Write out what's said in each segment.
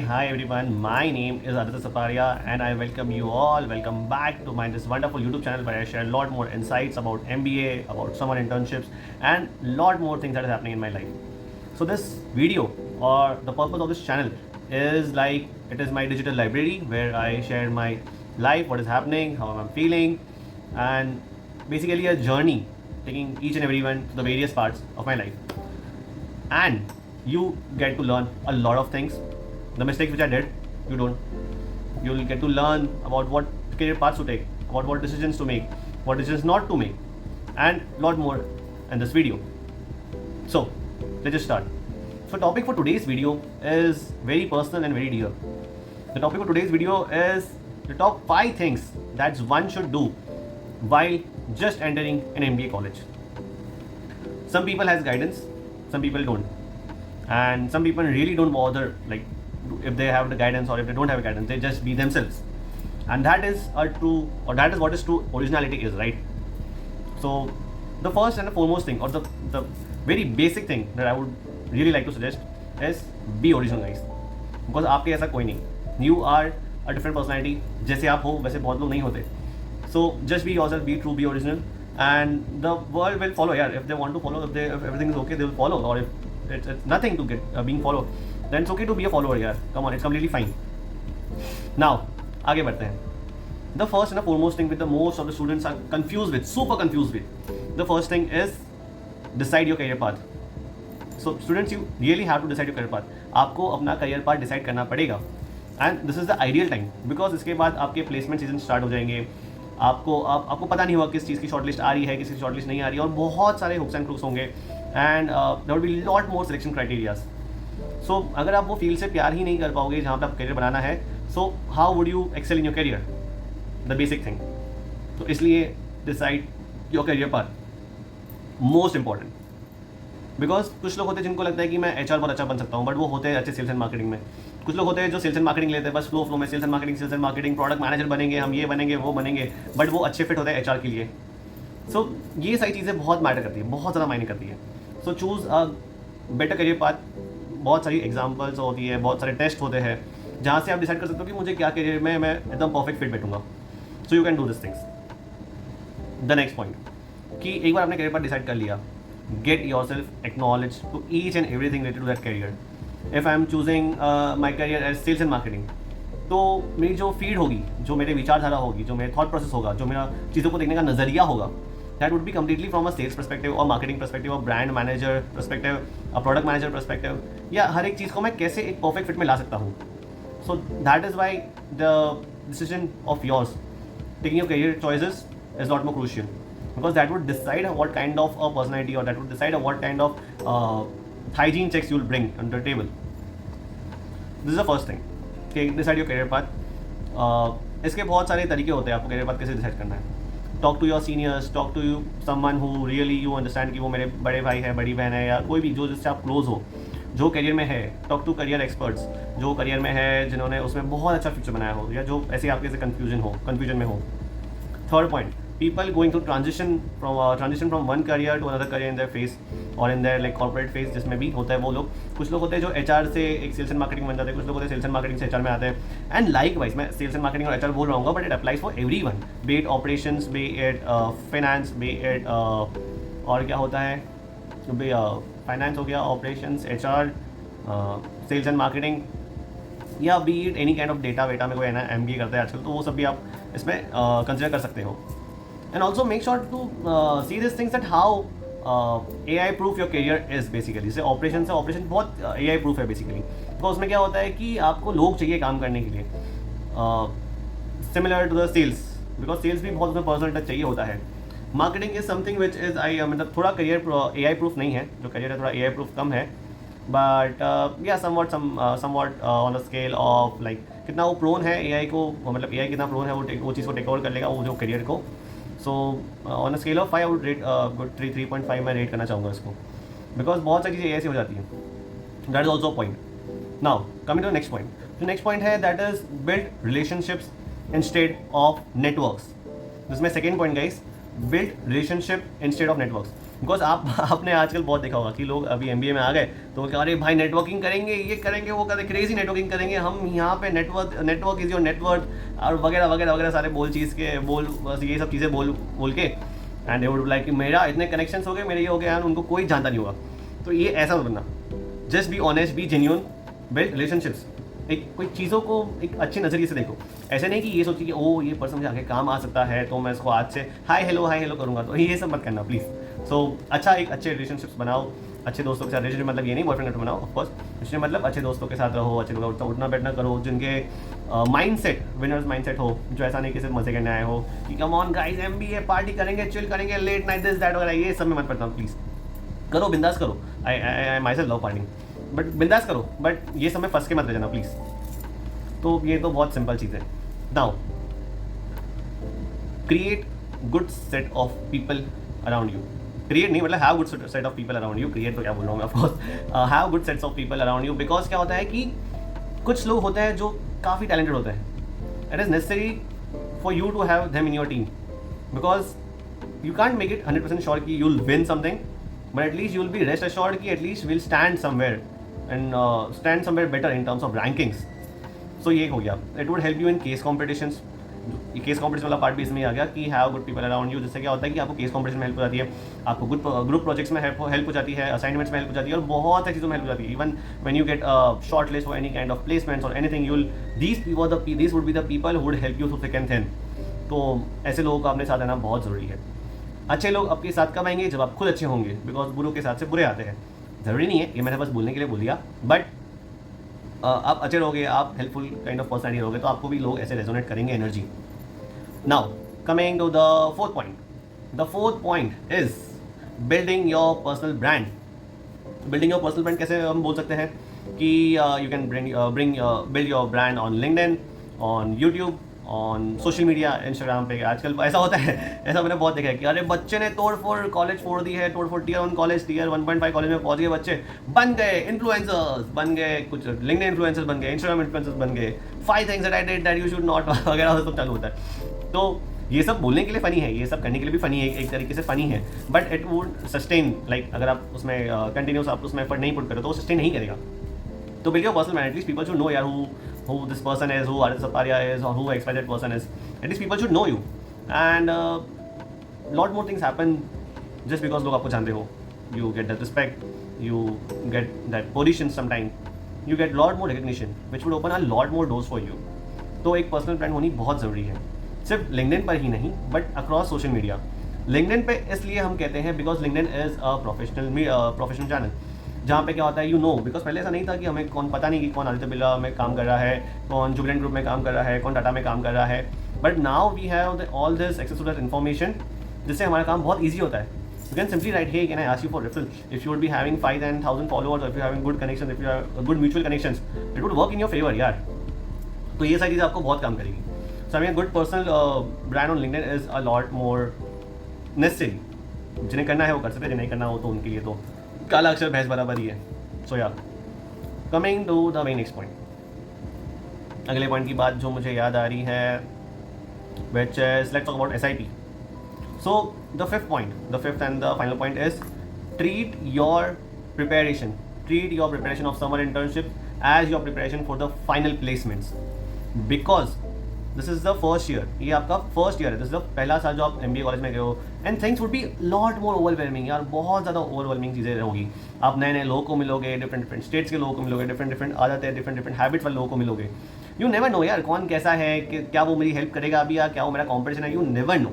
hi everyone. My name is Aditya Saparia and I welcome you all. Welcome back to my this wonderful YouTube channel where I share a lot more insights about MBA, about summer internships, and lot more things that is happening in my life. So this video or the purpose of this channel is like it is my digital library where I share my life, what is happening, how I'm feeling, and basically a journey taking each and everyone to the various parts of my life. And you get to learn a lot of things. The mistakes which I did, you don't. You'll get to learn about what career paths to take, about what decisions to make, what decisions not to make, and a lot more in this video. So, let's just start. So, topic for today's video is very personal and very dear. The topic for today's video is the top 5 things that one should do while just entering an MBA college. Some people has guidance, some people don't, and some people really don't bother like if they have the guidance or if they don't have a guidance, they just be themselves, and that is a true, or that is what is true originality is, right? So the first and the foremost thing, or the very basic thing that I would really like to suggest is be original, guys, because आपके ऐसा कोई नहीं, you are a different personality. जैसे आप हो वैसे बहुत लोग नहीं होते. So just be yourself, be true, be original, and the world will follow. Yeah, if they want to follow, if everything is okay, they will follow. Or if it's nothing to get being followed, then it's okay to be a follower. Yeah, come on, it's completely fine. Now, आगे बढ़ते हैं. The first and the foremost thing with the most of the students are confused with, super confused with. The first thing is decide your career path. So students, you really have to decide your career path. आपको अपना career path decide करना पड़ेगा. And this is the ideal time because इसके बाद आपके placement season start हो जाएंगे. आपको पता नहीं होगा किस चीज़ की शॉर्टलिस्ट आ रही है, किस की शॉर्टलिस्ट नहीं आ रही है, और बहुत सारे हुक्स एंड क्रूक्स होंगे, and there will be lot more selection criterias. So अगर आप वो फील्ड से प्यार ही नहीं कर पाओगे जहाँ पे आप करियर बनाना है, so how would you excel in your career, the basic thing. तो इसलिए decide your career path, most important. Because कुछ लोग होते हैं जिनको लगता है कि मैं HR बहुत अच्छा बन सकता हूँ, बट वो होते हैं अच्छे सेल्स एंड मार्केटिंग में. कुछ लोग होते हैं जो सेल्स एंड मार्केटिंग लेते हैं बस फ्लो में, sales and marketing, product manager बनेंगे, हम ये बनेंगे वो बनेंगे, बट वो अच्छे फिट होते हैं HR के लिए. सो ये सारी चीज़ें बहुत मैटर करती है, बहुत ज़्यादा मायने करती है. सो choose a better career path. बहुत सारी एग्जाम्पल्स होती है, बहुत सारे टेस्ट होते हैं जहाँ से आप डिसाइड कर सकते हो कि मुझे क्या करियर में मैं एकदम परफेक्ट फिट बैठूंगा. So you can do this things. The next point, कि एक बार आपने करियर पाथ डिसाइड कर लिया, get yourself acknowledged to each and everything related to that career. If I am choosing my career as sales and marketing, तो मेरी जो feed होगी, जो मेरे विचारधारा होगी, जो मेरे थॉट प्रोसेस होगा, जो मेरा चीज़ों को देखने का नज़रिया होगा, that would be completely from a sales perspective और मार्केटिंग परस्पेक्टिव और brand manager perspective, a product manager perspective, या हर एक चीज़ को मैं कैसे एक परफेक्ट फिट में ला सकता हूँ. So that is why the decision of yours taking your career choices is not more crucial, because that would decide what kind of a personality, or that would decide what kind of hygiene checks you will bring on the table. This is the first thing. Okay, decide your career path. इसके बहुत सारे तरीके होते हैं आपको career path कैसे decide करना है. Talk to your seniors, talk to someone who really you understand कि वो मेरे बड़े भाई है, बड़ी बहन है, या कोई भी जो जिससे आप क्लोज हो, जो करियर में है. टॉक टू करियर एक्सपर्ट्स, जो करियर में है, जिन्होंने उसमें बहुत अच्छा फ्यूचर बनाया हो, या जो ऐसे आपके से कन्फ्यूजन में हो. Third point, people going through transition from one career to another career in their phase or in their like corporate phase, जिसमें भी होता है वो लोग. कुछ लोग होते हैं जो HR से एक सेल्स एंड मार्केटिंग बन जाते हैं, कुछ लोग होते हैं सेल्स एंड मार्केटिंग से HR में आते हैं. एंड लाइक वाइज मैं सेल्स एंड मार्केटिंग और HR बोल रहा हूँ, but it applies for everyone, be it operations, be it finance, be it और क्या होता है, फाइनेंस हो गया, operations, HR, sales and marketing, या be it any kind of data वेटा में कोई है ना MBA करता है आजकल, तो वो सब भी आप इसमें कंसिडर कर सकते हो. And also make sure to see these things that how AI proof your career is basically. जैसे ऑपरेशन बहुत AI proof है basically. तो उसमें क्या होता है कि आपको लोग चाहिए काम करने के लिए, similar to the sales, because sales भी बहुत उसमें पर्सनल टच चाहिए होता है. Marketing is something which is मतलब थोड़ा करियर AI proof नहीं है, जो करियर है थोड़ा AI proof कम है, बट या somewhat on the scale of like कितना वो प्रोन है AI को, मतलब AI कितना प्रोन है वो चीज़ को टेक ओवर कर लेगा वो जो करियर को. So on a scale of 5 I would rate good 3.5 मैं रेट करना चाहूँगा इसको, बिकॉज बहुत सारी चीज़ें ऐसी हो जाती हैं. That is also point. Now coming to next point. जो नेक्स्ट पॉइंट है that is build relationships instead of networks. जिसमें second point guys, build relationship instead of networks. Because आपने आजकल बहुत देखा होगा कि लोग अभी MBA में आ गए तो कह अरे भाई नेटवर्किंग करेंगे, ये करेंगे, वो करेंगे, क्रेजी नेटवर्किंग करेंगे, हम यहाँ पे नेटवर्क इज योर नेटवर्क और वगैरह वगैरह वगैरह सारे बोल बस ये सब चीज़ें बोल के एंड दे वुड लाइक कि मेरा इतने कनेक्शंस हो गए, मेरे ये हो गए एंड उनको कोई जानता नहीं होगा। तो ये ऐसा मत बनना। Just be honest, be genuine, build relationships. एक कोई चीज़ों को एक अच्छे नज़रिए से देखो। ऐसे नहीं कि ये सोचिए कि ओ ये पर्सन मुझे आगे काम आ सकता है तो मैं इसको आज से हाय हेलो करूँगा, तो ये सब मत करना प्लीज़। सो अच्छा एक अच्छे रिलेशनशिप्स बनाओ, अच्छे दोस्तों के साथ। रिलेशनशिप मतलब ये नहीं बॉयफ्रेंड गर्लफ्रेंड बनाओ, ऑफकोर्स रिलेशनशिप मतलब अच्छे दोस्तों के साथ रहो, अच्छे लोग उठना बैठना करो, जिनके माइंडसेट विनर्स माइंडसेट हो, जो ऐसा नहीं कि सिर्फ मजे करने आए हो कि come on guys MBA party करेंगे, चिल करेंगे, लेट नाइट दिस दैट वगैरह, ये सब में मत पड़ता हूँ प्लीज़। करो, बिंदास करो, I myself love partying, but बिंदास करो, बट ये सब में फंस के मत रह जाना प्लीज़। तो ये तो बहुत सिंपल चीज़ है। Now create good set of people around you. Create नहीं मतलब have good set of people around you, create तो क्या बोल रहा हूँ मैं, of course have good sets of people around you. Because क्या होता है कि कुछ लोग होते हैं जो काफ़ी टैलेंटेड होते हैं। It is necessary for you to have them in your team, because you can't make it 100% sure कि you'll win something, but at least you'll be rest assured कि at least we'll stand somewhere and stand somewhere better in terms of rankings. So ये हो गया। It would help you in case competitions. ये case competition वाला part भी इसमें आ गया कि have good people around you, जिससे क्या होता है कि आपको केस कॉम्पिटिशन में हेल्प हो जाती है, आपको गुड ग्रुप प्रोजेक्ट्स में हेल्प हो जाती है, असाइनमेंट्स में हेल्प हो जाती है और बहुत सारी चीज़ों में हेल्प हो जाती है। Even when you get short list for any kind of placements और anything, this would be the people who would help you through thick and thin. तो ऐसे लोगों को अपने साथ आना बहुत ज़रूरी है। अच्छे लोग आपके साथ कब आएंगे? जब आप खुद अच्छे होंगे, बिकॉज बुरों के साथ से बुरे आते हैं। ज़रूरी नहीं है, ये मैंने बस बोलने के लिए बोल दिया, बट आप अच्छे रहोगे, आप हेल्पफुल काइंड ऑफ पर्सनैलिटी रहोगे तो आपको भी लोग ऐसे रेजोनेट करेंगे energy. Now coming to the fourth point. The fourth point is building your personal brand. Building your personal brand कैसे हम बोल सकते हैं कि you can build your brand on LinkedIn, on YouTube, on social media, Instagram पे। आजकल ऐसा होता है, ऐसा मैंने बहुत देखा है कि अरे बच्चे ने तोड़ फोड़ कॉलेज फोड़ दी है, तोड़ फोड़ Tier 1 कॉलेज, Tier 1.5 कॉलेज में पहुंच गए बच्चे, बन गए इन्फ्लुएंसर्स, बन गए कुछ लिंक्डइन इन्फ्लुएंसर्स बन गए, इंस्टाग्राम इन्फ्लुएंसर्स बन गए, 5 things that I did that you should not वगैरह सब चालू होता है। तो ये सब बोलने के लिए फ़नी है, ये सब करने के लिए भी फ़नी है, एक तरीके से फ़नी है, but it would sustain, like अगर आप उसमें कंटिन्यूस आप उसमें एफर्ट नहीं पुट करो तो वो सस्टेन नहीं करेगा। तो build your personal brand. At least people should know यार who this person is, who Aditya Saparia is, or who XYZ person is. At least people should know you. And lot more things happen just because लोग आपको जानते हो. You get that respect, you get that position sometime, you get lot more recognition, which would open a lot more doors for you. तो एक personal brand होनी बहुत ज़रूरी है, सिर्फ लिंक्डइन पर ही नहीं but across social media. LinkedIn पे इसलिए हम कहते हैं because LinkedIn is a professional channel, जहाँ पे क्या होता है यू नो, बिकॉज पहले ऐसा नहीं था कि हमें कौन पता नहीं कि कौन आदित्य बिरला में काम कर रहा है, कौन जुबिलेंट ग्रुप में काम कर रहा है, कौन टाटा में काम कर रहा है, but now we have all this access to that information, जिससे हमारा काम बहुत ईजी होता है। You can simply write hey can I ask you for referral if you would be having 5 and 1000 followers, if you having good connection, if you have good mutual connections, it would work in your favour यार। तो ये सारी चीज़ें आपको बहुत काम करेगी। So I mean good personal brand on LinkedIn is a lot more necessary. जिन्हें करना है वो कर सकते हैं, जिन्हें नहीं करना हो तो उनके लिए तो काला अक्षर भैंस बराबर ही है। So yeah coming to the very next point, अगले पॉइंट की बात जो मुझे याद आ रही है which is let's talk about SIP. So the fifth and the final point is treat your preparation of summer internship as your preparation for the final placements, because this is the first year, ये आपका first year है, this is the पहला साल जो आप MBA college में गए हो, and things would be lot more overwhelming यार, बहुत ज़्यादा ओवरवेलमिंग चीज़ें होगी। आप नए नए लोगों को मिलोगे, डिफरेंट स्टेट्स के लोगों को मिलोगे, डिफरेंट आदतें, डिफरेंट हैबिट्स वाले लोगों को मिलोगे। यू नेवर नो यार कौन कैसा है, कि क्या वो मेरी हेल्प करेगा अभी या क्या वो मेरा कॉम्पिटिशन है, यू नेवर नो।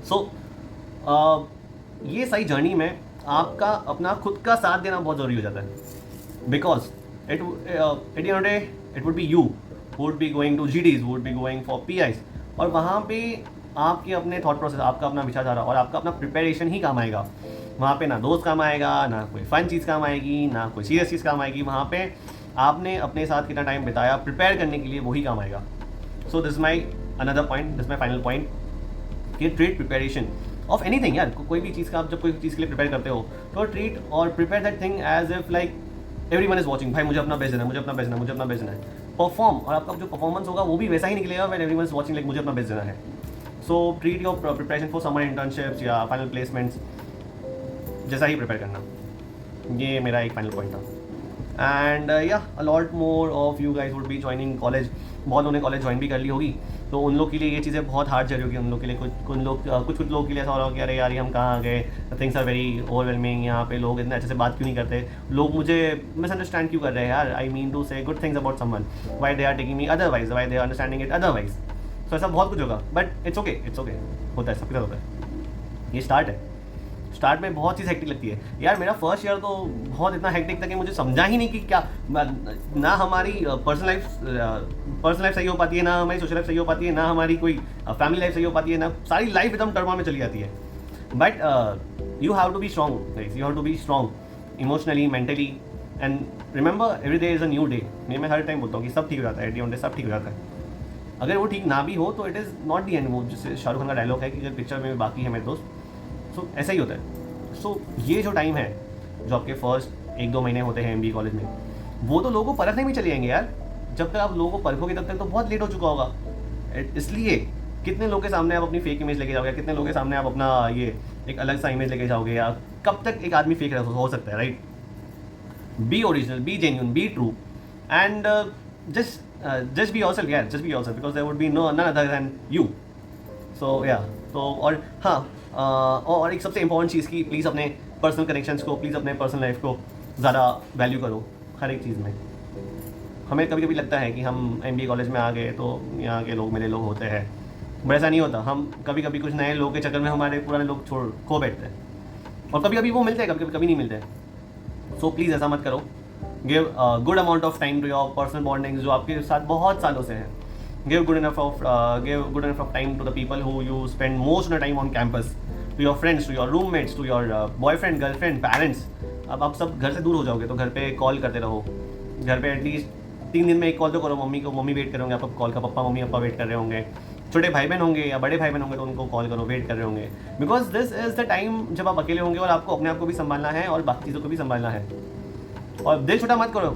सो ये सही जर्नी में आपका अपना खुद का साथ देना बहुत ज़रूरी हो जाता है, because it would be you would be going to GDs, would be going for PIs, और वहाँ पे आपके अपने थॉट प्रोसेस, आपका अपना विचारधारा और आपका अपना प्रिपरेशन ही काम आएगा। वहाँ पे ना दोस्त काम आएगा, ना कोई फन चीज़ काम आएगी, ना कोई सीरियस चीज़ काम आएगी। वहाँ पे आपने अपने साथ कितना टाइम बिताया प्रिपेयर करने के लिए, वही काम आएगा। So this my another point, this my final point कि ट्रीट प्रिपरेशन ऑफ एनीथिंग यार, कोई भी चीज़ का आप जब कोई चीज़ के लिए प्रिपेयर करते हो तो ट्रीट और prepare that thing as if like everyone is watching. भाई मुझे अपना बेस्ट देना है, मुझे अपना बेस्ट देना है, मुझे अपना बेस्ट देना है। परफॉर्म, और आपका जो परफॉर्मेंस होगा वो भी वैसा ही निकलेगा when everyone is watching, like मुझे अपना बेस्ट देना है। So treat your preparation for summer internships या फाइनल प्लेसमेंट्स जैसा ही प्रिपेयर करना, ये मेरा एक फाइनल पॉइंट था. एंड या a lot more of you guys would be joining college. बहुत लोगों ने कॉलेज ज्वाइन भी कर ली होगी, तो उन लोग के लिए ये चीज़ें बहुत हार्ड चल रही होगी. उन लोग के लिए कुछ लोग के लिए ऐसा हो रहा हो कि अरे यार ये हम कहाँ आ गए, थिंग्स आर वेरी ओवरवेलमिंग, यहाँ पे लोग इतने अच्छे से बात क्यों नहीं करते, लोग मुझे मिसअंडरस्टैंड क्यों कर रहे हैं यार. I mean to say good things about someone, why they are taking me otherwise, why they are understanding it otherwise. So ऐसा बहुत कुछ होगा, बट इट्स ओके होता है, सबके साथ होता है. ये स्टार्ट है. स्टार्ट में बहुत चीज़ हेक्टिक लगती है यार. मेरा फर्स्ट ईयर तो बहुत इतना हेक्टिक था कि मुझे समझा ही नहीं कि क्या, ना हमारी पर्सनल लाइफ सही हो पाती है, ना हमारी सोशल लाइफ सही हो पाती है, ना हमारी कोई फैमिली लाइफ सही हो पाती है, ना सारी लाइफ एकदम टर्मोइल में चली जाती है. But you have to be strong guys, you have to be strong emotionally, mentally, and remember every day is a new day. मैं हर टाइम बोलता हूँ कि सब ठीक हो जाता है, एट द एंड सब ठीक हो जाता है. अगर वो ठीक ना भी हो तो it is not the and. वो जिससे शाहरुख खान का डायलॉग है कि अगर पिक्चर में बाकी है मेरे दोस्त, सो ऐसा ही होता है. सो ये जो टाइम है, जो आपके फर्स्ट 1-2 महीने होते हैं MBA कॉलेज में, वो तो लोगों को परखने भी चले जाएंगे यार. जब तक आप लोगों को परखोगे तब तक तो बहुत लेट हो चुका होगा. इसलिए कितने लोगों के सामने आप अपनी फेक इमेज लेके जाओगे, कितने लोगों के सामने आप अपना ये एक अलग सा इमेज लेके जाओगे, या कब तक एक आदमी फेक हो सकता है, right. B original, be genuine, be true, and just be yourself, yeah, just be yourself, because there would be none other than you. So yeah, तो और हाँ, और एक सबसे इम्पोर्टेंट चीज़ की, प्लीज़ अपने पर्सनल कनेक्शंस को, प्लीज़ अपने पर्सनल लाइफ को ज़्यादा वैल्यू करो हर एक चीज़ में. हमें कभी कभी लगता है कि हम MBA कॉलेज में आ गए तो यहाँ के लोग मेरे लोग होते हैं, बट ऐसा नहीं होता. हम कभी कभी कुछ नए लोगों के चक्कर में हमारे पुराने लोग खो बैठते हैं, और कभी कभी वो मिलते हैं, कभी नहीं मिलते हैं. सो प्लीज़ ऐसा मत करो. Give good amount of time to your personal bondings जो आपके साथ बहुत सालों से हैं. Give good enough of time to the people who you spend most of the time on campus, to your friends, to your roommates, to your boyfriend, girlfriend, parents. अब आप सब घर से दूर हो जाओगे तो घर पे कॉल करते रहो. घर पे एटलीस्ट 3 दिन में एक कॉल तो करो. मम्मी को, मम्मी वेट कर रहे होंगे आपका कॉल का, पापा मम्मी वेट कर रहे होंगे, छोटे भाई बहन होंगे या बड़े भाई बहन होंगे तो उनको कॉल करो, वेट कर रहे होंगे. Because this is the time जब आप अकेले होंगे और आपको अपने आप को भी संभालना है और बाकी चीज़ों को भी संभालना है. और दिल छोटा मत करो.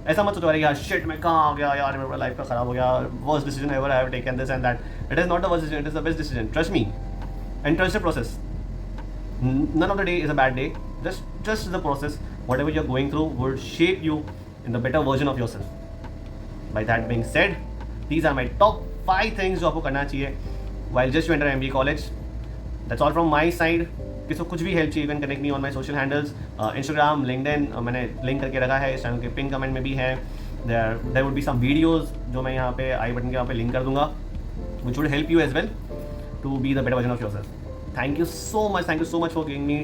ऐसा मत सोचो अरे यार शिट मैं कहाँ आ गया यार, मेरा लाइफ का खराब हो गया, worst decision ever I have taken this and that. It is not the worst decision, it is the best decision. Trust me and trust the process. None of the day is a bad day. Just the process. Whatever you're going through will shape you in the better version of yourself. By that being said, these are my top 5 things जो आपको करना चाहिए while just you enter MBA college. That's all from my side. किसी को कुछ भी help चाहिए, you can connect me on my social handles, Instagram, LinkedIn. मैंने लिंक करके रखा है, इस चैनल के पिन कमेंट में भी है. There would be some videos जो मैं यहाँ पे आई बटन के यहाँ पे लिंक कर दूंगा, which would help you as well to be the better version of yourself. Thank you so much for giving me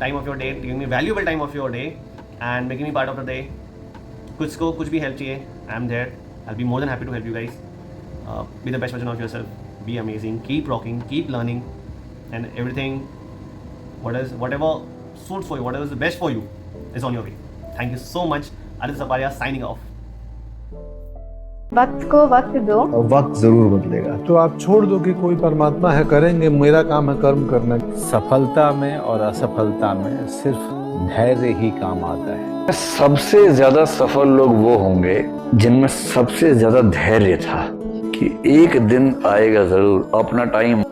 time of your day, giving me valuable time of your day and making me part of the day. कुछ को कुछ भी help चाहिए, I am there. I'll be more than happy to help you guys. Be the best version of yourself. Be amazing. Keep rocking. Keep learning. And everything, whatever suits for you, whatever is the best for you, is on your way. Thank you so much. Aditya Saparia signing off. वक्त को वक्त दो, वक्त जरूर बदलेगा. तो आप छोड़ दो कि कोई परमात्मा है, करेंगे, मेरा काम है कर्म करना. सफलता में और असफलता में सिर्फ धैर्य ही काम आता है. सबसे ज्यादा सफल लोग वो होंगे जिनमें सबसे ज्यादा धैर्य था कि एक दिन आएगा जरूर, अपना टाइम